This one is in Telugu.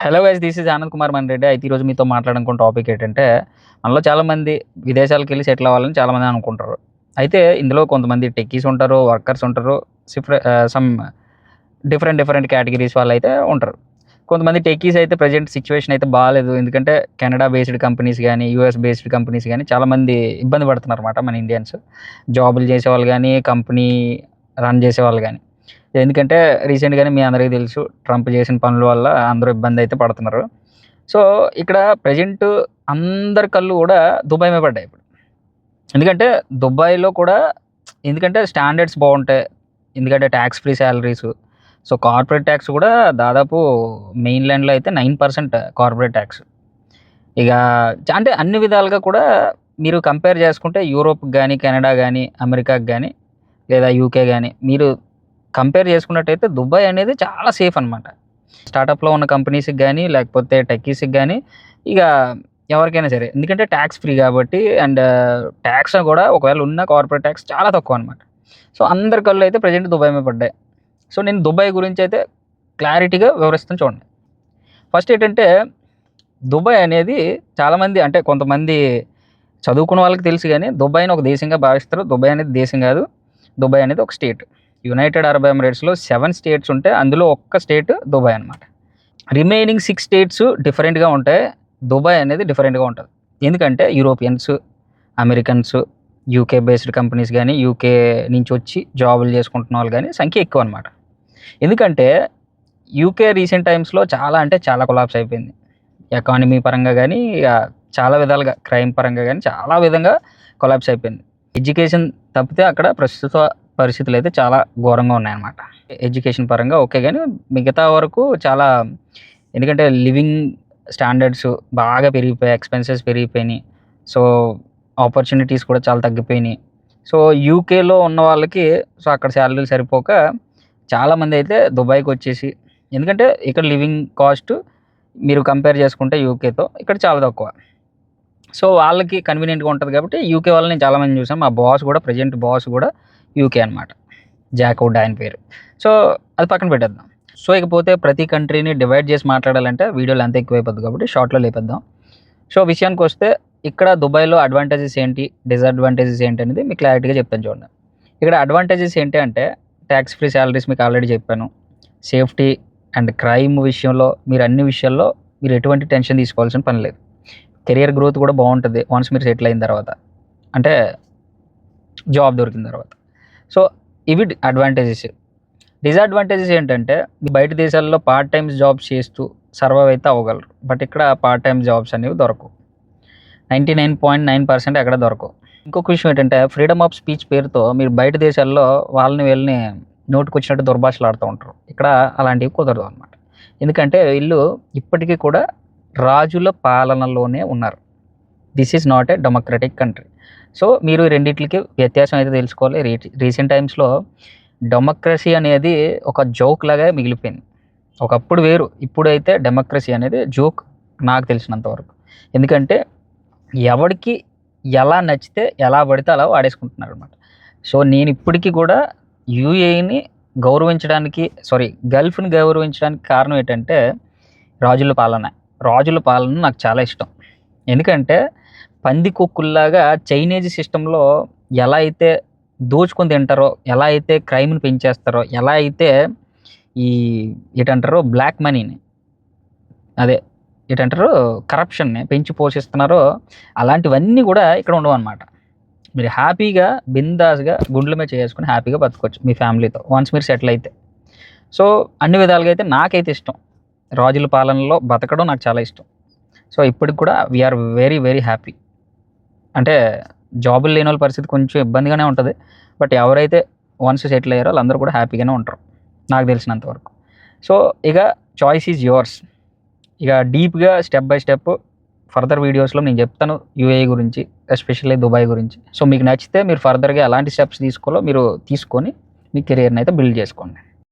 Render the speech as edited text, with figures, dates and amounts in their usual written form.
Hello guys, this is Anand Kumar Manreddy. అయితే ఈరోజు మీతో మాట్లాడుకున్న టాపిక్ ఏంటంటే, మనలో చాలామంది విదేశాలకెళ్ళి సెటిల్ అవ్వాలని చాలామంది అనుకుంటారు. అయితే ఇందులో కొంతమంది టెక్కీస్ ఉంటారు, వర్కర్స్ ఉంటారు, సమ్ డిఫరెంట్ కేటగిరీస్ వాళ్ళైతే ఉంటారు. కొంతమంది టెక్కీస్ అయితే ప్రెజెంట్ సిచ్యువేషన్ అయితే బాలేదు. ఎందుకంటే కెనడా బేస్డ్ కంపెనీస్ గానీ, యూఎస్ బేస్డ్ కంపెనీస్ గానీ చాలామంది ఇబ్బంది పడుతున్నారన్నమాట మన ఇండియన్స్. జాబులు చేసేవాళ్ళు గానీ, కంపెనీ రన్ చేసేవాళ్ళు గానీ. ఎందుకంటే రీసెంట్‌గానే మీ అందరికీ తెలుసు ట్రంప్ చేసిన పనుల వల్ల అందరూ ఇబ్బందయితే పడుతున్నారు. సో, ఇక్కడ ప్రెజెంట్ అందరి కళ్ళు గూడా దుబాయ్ మీద పడ్డాయి ఇప్పుడు. ఎందుకంటే దుబాయ్‌లో కూడా ఎందుకంటే స్టాండర్డ్స్ బావుంటాయి. ఎందుకంటే tax free salaries. So, corporate tax గూడా దాదాపు మెయిన్‌లాండ్‌లో అయితే 9% కార్పొరేట్ టాక్స్. ఇక అంటే అన్ని విధాలుగా కూడా మీరు కంపేర్ చేసుకుంటే యూరోప్‌కి గానీ, కెనడా గానీ, అమెరికాకి గానీ, లేదా యూకే గానీ మీరు కంపేర్ చేసుకున్నట్టయితే దుబాయ్ అనేది చాలా సేఫ్ అనమాట. స్టార్టప్‌లో ఉన్న కంపెనీస్‌కి గానీ, లేకపోతే టెక్కీస్‌కి గానీ, ఇక ఎవరికైనా సరే. ఎందుకంటే టాక్స్ ఫ్రీ కాబట్టి అండ్ టాక్స్ కూడా ఒకవేళ ఉన్న కార్పొరేట్ టాక్స్ చాలా తక్కువనమాట. సో, అందరి కళ్ళు అయితే ప్రెజెంట్ దుబాయ్ మీద పడ్డాయి. సో, నేను దుబాయ్ గురించయితే క్లారిటీగా వివరిస్తాను చూడండి. ఫస్ట్ ఏంటంటే, దుబాయ్ అనేది చాలామంది అంటే కొంతమంది చదువుకున్న వాళ్ళకి తెలుసు గానీ, దుబాయ్‌ని ఒక దేశంగా భావిస్తారు. దుబాయ్ అనేది దేశం గాదు. దుబాయ్ అనేది ఒక స్టేట్. యునైటెడ్ అరబ్ ఎమిరేట్స్‌లో 7 స్టేట్స్ ఉంటే అందులో ఒక్క స్టేట్ దుబాయ్ అనమాట. రిమైనింగ్ 6 స్టేట్స్ డిఫరెంట్‌గా ఉంటాయి. దుబాయ్ అనేది డిఫరెంట్‌గా ఉంటది. ఎందుకంటే Europeans, Americans, UK based companies గానీ, యూకే నుంచి వచ్చి జాబులు చేసుకుంటున్న వాళ్ళు గానీ సంఖ్య ఎక్కువనమాట. ఎందుకంటే యూకే రీసెంట్ టైమ్స్‌లో చాలా అంటే చాలా కొలాప్స్ అయిపోయింది. ఎకానమీ పరంగా గానీ, ఇక చాలా విధాలుగా క్రైమ్ పరంగా గానీ చాలా విధంగా కొలాప్స్ అయిపోయింది. ఎడ్యుకేషన్ తప్పితే అక్కడ ప్రస్తుత పరిస్థితులైతే చాలా ఘోరంగా ఉన్నాయన్నమాట. ఎడ్యుకేషన్ పరంగా ఓకే గానీ, మిగతా వరకు చాలా ఎందుకంటే లివింగ్ స్టాండర్డ్స్ బాగా పెరిగిపోయాయి. ఎక్స్‌పెన్సెస్ పెరిగిపోయినియి. సో, ఆపర్చునిటీస్ కూడా చాలా తగ్గిపోయినియి. సో, యూకేలో ఉన్న వాళ్ళకి సో, అక్కడ సాలరీలు సరిపోక చాలామందైతే దుబాయ్‌కొచ్చేసి ఎందుకంటే ఇక్కడ లివింగ్ కాస్ట్ మీరు కంపేర్ చేసుకుంటే యూకేతో ఇక్కడ చాలా తక్కువ. సో, వాళ్ళకి కన్వీనియంట్‌గా ఉంటది కాబట్టి యూకే వాళ్ళని నేను చాలామందిని చూసాను. మా బాస్ గూడా ప్రెజెంట్ బాస్ గూడా యూకే అనమాట. జాకోడ్ ఆయన పేరు. సో, అది పక్కన పెట్టేద్దాం. సో, ఇకపోతే ప్రతి కంట్రీని డివైడ్ చేసి మాట్లాడాలంటే వీడియో లెంత్ ఎక్కువైపోద్ది కాబట్టి షార్ట్‌లో లేపేద్దాం. సో, విషయానికొస్తే ఇక్కడ దుబాయ్‌లో అడ్వాంటేజెస్ ఏంటి, డిసడ్వాంటేజెస్ ఏంటి అనేది మీకు క్లారిటీగా చెప్తాను చూడండి. ఇక్కడ అడ్వాంటేజెస్ ఏంటి అంటే టాక్స్ ఫ్రీ సాలరీస్ మీకు ఆల్రెడీ చెప్పాను. సేఫ్టీ అండ్ క్రైమ్ విషయంలో మీరు అన్ని విషయాల్లో మీరు ఎటువంటి టెన్షన్ తీసుకోవాల్సిన పని లేదు. కెరియర్ గ్రోత్ కూడా బావుంటది వన్స్ మీరు సెటిల్ అయిన తర్వాత. అంటే జాబ్ దొరికిన తర్వాత. సో, ఇవి అడ్వాంటేజెస్. డిసడ్వాంటేజెస్ ఏంటంటే బయట దేశాల్లో పార్ట్ టైమ్ జాబ్స్ చేస్తూ సర్వైవ్ అయితే అవ్వగలరు. బట్ ఇక్కడ పార్ట్ టైమ్ జాబ్స్ అనేవి దొరకవు. 99.9% ఎక్కడ దొరకవు. ఇంకొక విషయం ఏంటంటే ఫ్రీడమ్ ఆఫ్ స్పీచ్ పేరుతో మీరు బయట దేశాల్లో వాళ్ళని వీళ్ళని నోటికొచ్చినట్టు దుర్భాషలాడుతూ ఉంటారు. ఇక్కడ అలాంటివి కుదరదు అనమాట. ఎందుకంటే వీళ్ళు ఇప్పటికీ కూడా రాజుల పాలనలోనే ఉన్నారు. This is not a democratic country. So, మీరు ఈ రెండిట్లకి వ్యత్యాసం అయితే తెలుసుకోవాలి. రీసెంట్ టైమ్స్‌లో డెమోక్రసీ అనేది ఒక జోక్ లాగా మిగిలిపోయింది. ఒకప్పుడు వేరు. ఇప్పుడైతే డెమోక్రసీ అనేది జోక్ నాకు తెలిసినంత వరకు. ఎందుకంటే ఎవడికి ఎలా నచ్చితే ఎలా పడితే అలా వాడేసుకుంటున్నారనమాట. సో, నేను ఇప్పటికి కూడా యూఏఈని గల్ఫ్‌ని గౌరవించడానికి కారణం ఏంటంటే రాజుల పాలన. రాజుల పాలన నాకు చాలా ఇష్టం. ఎందుకంటే పందికొక్కుల్లాగా చైనీస్ సిస్టమ్‌లో ఎలా అయితే దోచుకొని తింటారో, ఎలా అయితే క్రైమ్‌ని పెంచేస్తారో, ఎలా అయితే ఈ ఏటంటారు బ్లాక్ మనీని అదే ఏటంటారు కరప్షన్‌ని పెంచి పోషిస్తున్నారో అలాంటివన్నీ కూడా ఇక్కడ ఉండవనమాట. మీరు హ్యాపీగా బిందాస్‌గా గుండ్ల మీద చేసుకొని హ్యాపీగా బతకొచ్చు మీ ఫ్యామిలీతో వన్స్ మీరు సెటిల్ అయితే. సో, అన్ని విధాలుగా అయితే నాకైతే ఇష్టం. రాజుల పాలనలో బతకడం నాకు చాలా ఇష్టం. సో, ఇప్పటికి కూడా వి ఆర్ వెరీ హ్యాపీ. అంటే జాబులు లేనోళ్ళ పరిస్థితి కొంచెం ఇబ్బందిగానే ఉంటది. బట్ ఎవరైతే వన్స్ సెటిల్ అయ్యారో వాళ్ళందరూ కూడా హ్యాపీగానే ఉంటారు. నాకు తెలిసినంత వరకు. సో, ఇక చాయిస్ ఈజ్ యువర్స్. ఇక డీప్‌గా స్టెప్ బై స్టెప్ ఫర్దర్ వీడియోస్‌లో నేను చెప్తాను యూఏఈ గురించి, ఎస్పెషల్లీ దుబాయ్ గురించి. సో, మీకు నచ్చితే మీరు ఫర్దర్‌గా ఎలాంటి స్టెప్స్ తీసుకోవాలో మీరు తీసుకొని మీ కెరియర్‌ని అయితే బిల్డ్ చేసుకోండి.